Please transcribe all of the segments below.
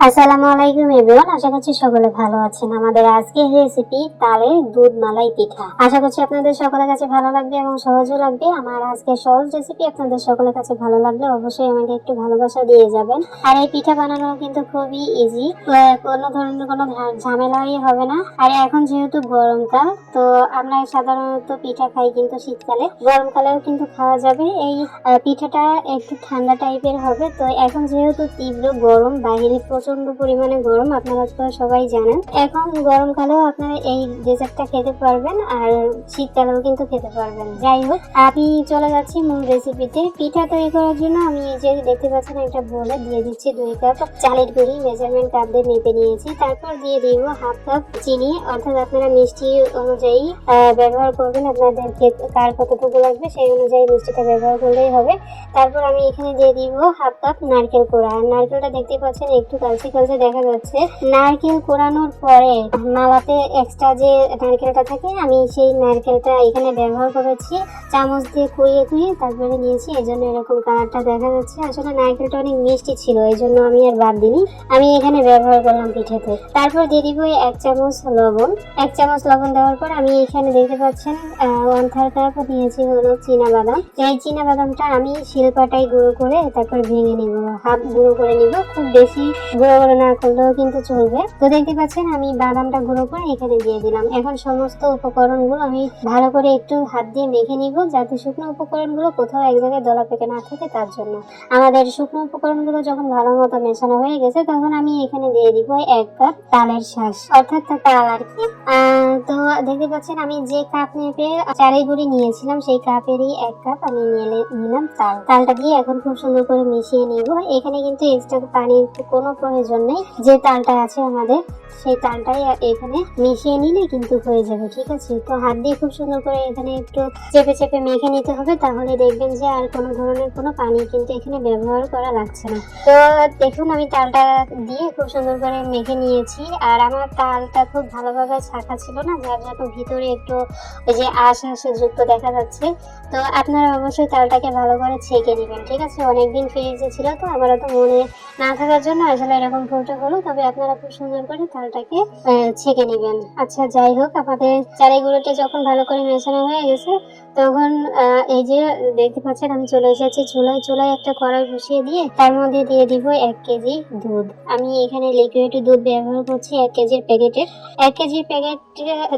আসসালামু আলাইকুম এভরিওয়ান, আশা করছি সকলে ভালো আছেন। আমাদের আজকের রেসিপি তালের দুধ মালাই পিঠা। আশা করছি আপনাদের সকলের কাছে ভালো লাগবে এবং সহজও লাগবে। আমার আজকে সহজ রেসিপি আপনাদের সকলের কাছে ভালো লাগলে অবশ্যই আমাকে একটু ভালোবাসা দিয়ে যাবেন। আর এই পিঠা বানানো কিন্তু খুবই ইজি, কোনো ধরনের কোনো ঝামেলাই হবে না। আর এখন যেহেতু গরমকাল, তো আমরা সাধারণত পিঠা খাই কিন্তু শীতকালে, গরমকালেও কিন্তু খাওয়া যাবে। এই পিঠাটা একটু ঠান্ডা টাইপের হবে। তো এখন যেহেতু তীব্র গরম, বাইরে প্রচন্ড পরিমাণে গরম, আপনারা তো সবাই জানেন। এখন গরমকালেও আপনারা এই ডেজার্টটা খেতে পারবেন আর শীতকালেও কিন্তু খেতে পারবেন। যাই হোক, আমি চলে যাচ্ছি মূল রেসিপিতে। পিঠা তৈরি করার জন্য আমি এই যে দেখতে পাচ্ছেন একটা বোলে দিয়ে দিচ্ছি 2 কাপ চালের গুঁড়ি, মেজারমেন্ট কাপ দিয়ে মেপে নিয়েছি। তারপর দিয়ে দিব হাফ কাপ চিনি, অর্থাৎ আপনারা মিষ্টি অনুযায়ী ব্যবহার করবেন। আপনাদের কার কতটুকু লাগবে সেই অনুযায়ী মিষ্টিটা ব্যবহার করলেই হবে। তারপর আমি এখানে দিয়ে দিব হাফ কাপ নারকেল কোড়া। আর নারকেলটা দেখতে পাচ্ছেন একটু কালচে কালচে দেখা যাচ্ছে। নারকেল কোড়ানোর পরে মালাতে এক্সট্রা যে নারকেলটা থাকে, আমি সেই নারকেলটা এখানে ব্যবহার করেছি। চামচ দিয়ে কুড়িয়ে কুড়িয়ে তারপরে নিয়েছি, এই জন্য এরকম কালারটা দেখা যাচ্ছে। আসলে নারকেলটা অনেক মিষ্টি ছিল, এই জন্য আমি আর বাদ দিইনি, আমি এখানে ব্যবহার করলাম পিঠেতে। তারপর দিয়ে দিব 1 চামচ লবণ। 1 চামচ লবণ দেওয়ার পর আমি এখানে দেখতে পাচ্ছেন 1/3 কাপ নিয়েছি হলো চীনা বাদাম। এই চীনা বাদামটা আমি শিলপাটায় গুঁড়ো করে তারপর ভেঙে নিব, হাফ গুঁড়ো করে নিব, খুব বেশি গুঁড়ো করে না করলেও কিন্তু চলবে। তো দেখতে পাচ্ছেন আমি বাদামটা গুঁড়ো করে এখানে দিয়ে দিলাম। এখন সমস্ত উপকরণগুলো আমি ভালো করে একটু হাত দিয়ে মেখে নিব, যাতে শুকনো উপকরণগুলো কোথাও এক জায়গায় দলা পেকে না থাকে। তার জন্য আমাদের শুকনো উপকরণগুলো যখন ভালো মতো মেশানো হয়ে গেছে, তখন আমি এখানে দিয়ে দিব 1 কাপ তালের শাঁস, অর্থাৎ তাল আর কি। তো দেখতে পাচ্ছেন আমি যে কাপ মেপে চালের গুঁড়ি নিয়েছিলাম, সেই কাপেরই 1 কাপ আমি নিলাম তালটা দিয়ে এখন খুব সুন্দর করে মিশিয়ে নিব। এখানে কিন্তু এক্সট্রা পানির কোনো প্রয়োজন নেই, যে তালটা আছে আমাদের সেই তালটাই এখানে মিশিয়ে নিলে কিন্তু হয়ে যাবে, ঠিক আছে। তো হাত দিয়ে খুব সুন্দর করে এখানে একটু চেপে চেপে মেখে নিতে হবে, তাহলে দেখবেন যে আর কোনো ধরনের কোনো পানি কিন্তু এখানে ব্যবহার করা লাগছে না। তো দেখুন আমি তালটা দিয়ে খুব সুন্দর করে মেখে নিয়েছি। আর আমার তালটা খুব ভালোভাবে ছাঁকা ছিল না, যার জন্য ভিতরে একটু ওই যে আঁশ যুক্ত দেখা যাচ্ছে। তো আপনারা অবশ্যই তালটাকে ভালো করে ছেঁকে নেবেন, ঠিক আছে। অনেকদিন ফ্রিজে ছিল, তো আমার তো মনে না থাকার জন্য আসলে এরকম ভুলটা হলো। তবে আপনারা খুব সুন্দর করে তালটাকে ছেঁকে নেবেন। আচ্ছা, যাই হোক, আমাদের চালের গুঁড়োটা যখন ভালো করে মেশানো হয়ে গেছে, তখন এই যে দেখতে পাচ্ছেন আমি চলে এসেছি চুলায় একটা কড়াই বসিয়ে দিয়ে তার মধ্যে দিয়ে দিব 1 কেজি দুধ। আমি এখানে লিকুইড দুধ ব্যবহার করছি 1 কেজির প্যাকেটের। 1 কেজির প্যাকেট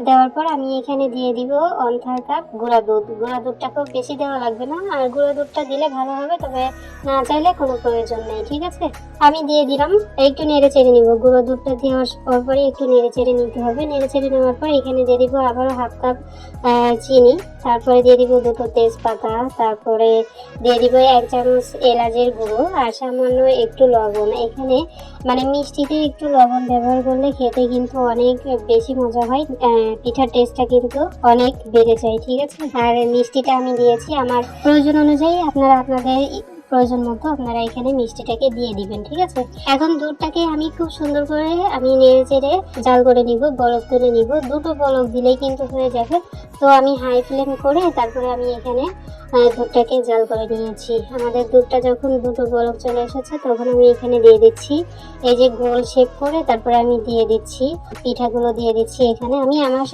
দেওয়ার পর আমি এখানে দিয়ে দিব 1/2 কাপ গুঁড়া দুধ। গুঁড়া দুধটা খুব বেশি দেওয়া লাগবে না, আর গুঁড়া দুধটা দিলে ভালো হবে, তবে না চাইলে কোনো প্রয়োজন নেই, ঠিক আছে। আমি দিয়ে দিলাম, একটু নেড়ে চেড়ে নিব। গুঁড়ো দুধটা দেওয়ার পরে একটু নেড়ে চেড়ে নিতে হবে। নেড়ে চেড়ে নেওয়ার পর এখানে দিয়ে দিব আবারও হাফ কাপ চিনি। তারপরে দিয়ে দিব 2টো তেজপাতা। তারপরে দিয়ে দিব 1 চামচ এলাচের গুঁড়ো আর সামান্য একটু লবণ। এখানে মানে মিষ্টিতে একটু লবণ ব্যবহার করলে খেতে কিন্তু অনেক বেশি মজা হয়, পিঠার টেস্টটা কিন্তু অনেক বেড়ে যায়, ঠিক আছে। আর মিষ্টিটা আমি দিয়েছি আমার প্রয়োজন অনুযায়ী, আপনারা আপনাদের প্রয়োজন মতো আপনারা এখানে মিষ্টিটাকে দিয়ে দিবেন, ঠিক আছে। এখন দুধটাকে আমি খুব সুন্দর করে আমি নেড়ে চেড়ে জাল করে নিব, বলক তুলে নিব। 2টো বলক দিলেই কিন্তু হয়ে যাবে। তো আমি হাই ফ্লেম করে তারপরে আমি এখানে দুধটাকে জাল করে নিয়েছি। আমাদের দুধটা যখন 2টো বলক চলে এসেছে, তখন আমি এখানে দিয়ে দিচ্ছি এই যে গোল শেপ করে, তারপরে আমি দিয়ে দিচ্ছি পিঠাগুলো দিয়ে দিচ্ছি। এখানে আমি আমার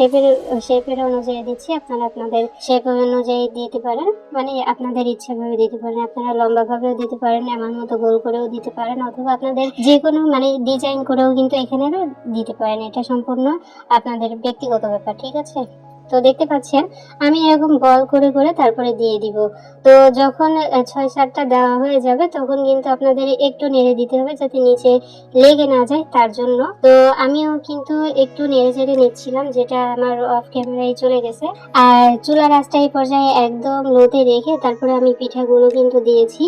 শেপের অনুযায়ী দিচ্ছি, আপনারা আপনাদের শেপ অনুযায়ী দিতে পারেন, মানে আপনাদের ইচ্ছা ভাবে দিতে পারেন। আপনারা লম্বা ভাবেও দিতে পারেন, আমার মতো গোল করেও দিতে পারেন, অথবা আপনাদের যে কোনো মানে ডিজাইন করেও কিন্তু এখানে দিতে পারেন। এটা সম্পূর্ণ আপনাদের ব্যক্তিগত ব্যাপার, ঠিক আছে। তো দেখতে পাচ্ছেন আমি এরকম বল করে করে তারপরে দিয়ে দিব। তো যখন 6-7টা দেওয়া হয়ে যাবে, তখন কিন্তু আপনাদের একটু নেড়ে দিতে হবে যাতে নিচে লেগে না যায়, তার জন্য। তো আমিও কিন্তু একটু নেড়ে চেড়ে নিচ্ছিলাম, যেটা আমার অফ ক্যামেরায় চলে গেছে। আর চুলার আঁচটা এই পর্যায়ে একদম লোতে রেখে তারপরে আমি পিঠাগুলো কিন্তু দিয়েছি।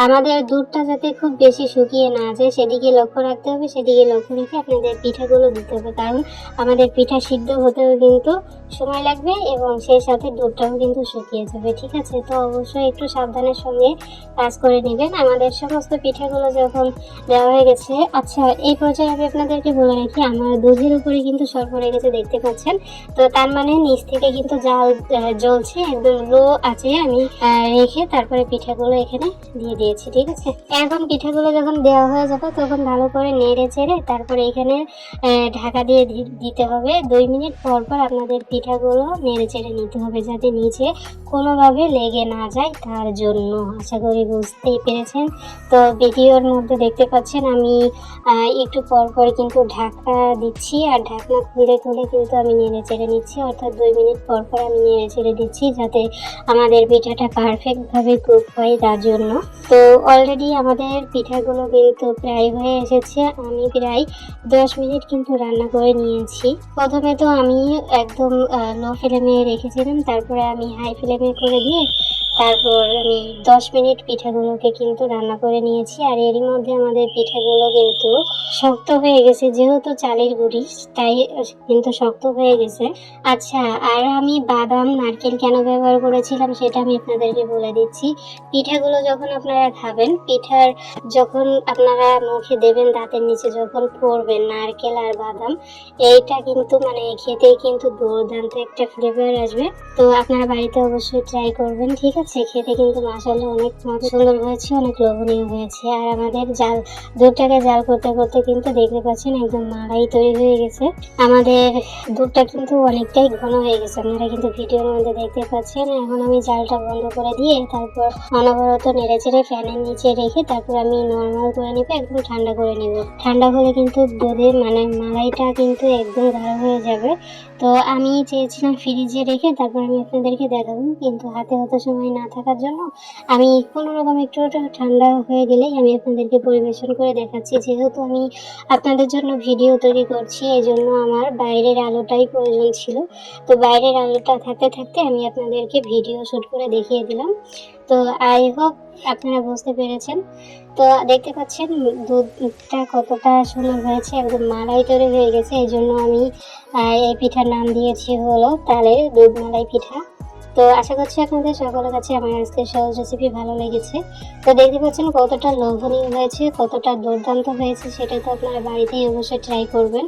আমাদের দুধটা যাতে খুব বেশি শুকিয়ে না যায় সেদিকে লক্ষ্য রাখতে হবে, সেদিকে লক্ষ্য রেখে আপনাদের পিঠাগুলো দিতে হবে, কারণ আমাদের পিঠা সিদ্ধ হতেও কিন্তু সময় লাগবে এবং সেই সাথে দুধটাও কিন্তু শুকিয়ে যাবে। ঠিক আছে, তো অবশ্যই একটু সাবধানের সঙ্গে কাজ করে নেবেন। আমাদের সমস্ত পিঠাগুলো যখন দেওয়া হয়ে গেছে, আচ্ছা এই পর্যায়ে আমি আপনাদেরকে বলে রাখি, আমার দুধের উপরে কিন্তু সর পড়ে গেছে, দেখতে পাচ্ছেন। তো তার মানে নিচ থেকে কিন্তু জাল জ্বলছে, একদম লো আছে আমি রেখে তারপরে পিঠাগুলো এখানে দিয়ে দিয়েছি। ঠিক আছে, এখন পিঠাগুলো যখন দেওয়া হয়ে যাবে তখন ভালো করে নেড়ে চেড়ে তারপরে এখানে ঢাকা দিয়ে দিতে হবে। 2 মিনিট পর পর আপনাদের পিঠাগুলো নেড়ে চেড়ে নিতে হবে যাতে নিচে কোনোভাবে লেগে না যায়, তার জন্য। আশা করি বুঝতেই পেরেছেন। তো ভিডিওর মধ্যে দেখতে পাচ্ছেন আমি একটু পর পর কিন্তু ঢাকা দিচ্ছি, আর ঢাকনা খুলে খুলে কিন্তু আমি নেড়ে চেড়ে নিচ্ছি, অর্থাৎ 2 মিনিট পর পর আমি নেড়ে চেড়ে দিচ্ছি যাতে আমাদের পিঠাটা পারফেক্টভাবে কুক হয়, তার জন্য। তো অলরেডি আমাদের পিঠাগুলো কিন্তু প্রায় হয়ে এসেছে। আমি প্রায় 10 মিনিট কিন্তু রান্না করে নিয়েছি। প্রথমে তো আমি একদম লো ফ্লেমে রেখেছিলাম, তারপরে আমি হাই ফ্লেমে করে দিয়ে তারপর আমি 10 মিনিট পিঠাগুলোকে কিন্তু রান্না করে নিয়েছি। আর এরই মধ্যে আমাদের পিঠাগুলো কিন্তু শক্ত হয়ে গেছে, যেহেতু চালের গুঁড়ি তাই কিন্তু শক্ত হয়ে গেছে। আচ্ছা, আর আমি বাদাম নারকেল কেন ব্যবহার করেছিলাম সেটা আমি আপনাদেরকে বলে দিচ্ছি। পিঠাগুলো যখন আপনারা খাবেন, পিঠার যখন আপনারা মুখে দেবেন, দাঁতের নিচে যখন পড়বেন নারকেল আর বাদাম, এইটা কিন্তু মানে খেতেই কিন্তু দুর্দান্ত একটা ফ্লেভার আসবে। তো আপনারা বাড়িতে অবশ্যই ট্রাই করবেন। ঠিক আছে, খেতে কিন্তু মাশাআল্লাহ অনেক সুন্দর হয়েছে, অনেক লোভনীয় হয়েছে। আর আমাদের দুধটাকে জাল করতে করতে কিন্তু দেখতে পাচ্ছেন একদম মালাই তৈরি হয়ে গেছে। আমাদের দুধটা কিন্তু অনেকটাই ঘন হয়ে গেছে, আপনারা কিন্তু ভিডিওর মধ্যে দেখতে পাচ্ছেন। এখন আমি জালটা বন্ধ করে দিয়ে তারপর অনবরত নেড়ে চেড়ে ফ্যানের নিচে রেখে তারপর আমি নর্মাল করে নিব, একদম ঠান্ডা করে নিব। ঠান্ডা হলে কিন্তু দুধের মানে মালাইটা কিন্তু একদম গাঢ় হয়ে যাবে। তো আমি চেয়েছিলাম ফ্রিজে রেখে তারপর আমি আপনাদেরকে দেখাবো, কিন্তু হাতে অত সময় না থাকার জন্য আমি কোনো রকম একটু ঠান্ডা হয়ে গেলেই আমি আপনাদেরকে পরিবেশন করে দেখাচ্ছি। যেহেতু আমি আপনাদের জন্য ভিডিও তৈরি করছি, এই জন্য আমার বাইরের আলোটাই প্রয়োজন ছিল। তো বাইরের আলোটা থাকতে থাকতে আমি আপনাদেরকে ভিডিও শ্যুট করে দেখিয়ে দিলাম। তো আই হোপ আপনারা বুঝতে পেরেছেন। তো দেখতে পাচ্ছেন দুধটা কতটা সুন্দর হয়েছে, একদম মালাই তৈরি হয়ে গেছে। এই জন্য আমি এই পিঠার নাম দিয়েছি হলো তালের দুধ মালাই পিঠা। তো আশা করছি আপনাদের সকলের কাছে আমার আজকের সহজ রেসিপি ভালো লেগেছে। তো দেখতে পাচ্ছেন কতটা লোভনীয় হয়েছে, কতটা দুর্দান্ত হয়েছে, সেটা তো আপনারা বাড়িতেই অবশ্যই ট্রাই করবেন।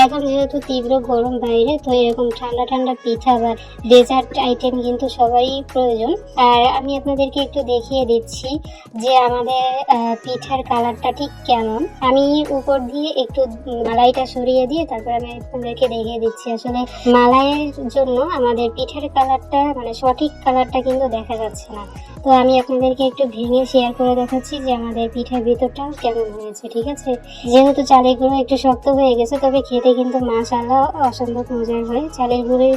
এখন যেহেতু তীব্র গরম বাইরে, তো এরকম ঠান্ডা ঠান্ডা পিঠা বা ডেজার্ট আইটেম কিন্তু সবারই প্রয়োজন। আর আমি আপনাদেরকে একটু দেখিয়ে দিচ্ছি যে আমাদের পিঠার কালারটা ঠিক কেমন। আমি উপর দিয়ে একটু মালাইটা সরিয়ে দিয়ে তারপর আমি আপনাদেরকে দেখিয়ে দিচ্ছি। আসলে মালাইয়ের জন্য আমাদের পিঠার কালারটা মানে সঠিক কালারটা কিন্তু দেখা যাচ্ছে না। তো আমি আপনাদেরকে একটু ভেঙে শেয়ার করে দেখাচ্ছি যে আমাদের পিঠার ভিতরটাও কেমন হয়েছে। ঠিক আছে, যেহেতু চালের গুঁড়ো একটু শক্ত হয়ে গেছে, তবে খেতে কিন্তু মাশাআল্লাহ অসম্ভব মজার হয়। চালের গুঁড়োর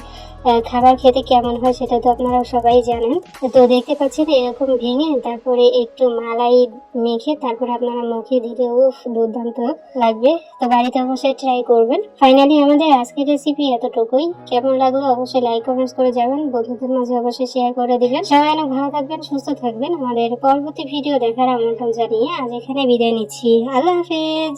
খাবার খেতে কেমন হয় সেটা তো আপনারা সবাই জানেন। তো দেখতে পাচ্ছেন এরকম ভেঙে তারপরে একটু মালাই মেখে তারপরে আপনারা মুখে দিলে উফ দুর্দান্ত লাগবে। তো বাড়িতে অবশ্যই ট্রাই করবেন। ফাইনালি আমাদের আজকের রেসিপি এতটুকুই। কেমন লাগলো অবশ্যই লাইক কমেন্টস করে যাবেন, বন্ধুদের মাঝে অবশ্যই শেয়ার করে দিবেন। সবাই অনেক ভালো থাকবেন, সুস্থ থাকবেন। আমাদের পরবর্তী ভিডিও দেখার আমন্ত্রণ জানিয়ে আজ এখানে বিদায় নিচ্ছি। আল্লাহ হাফেজ।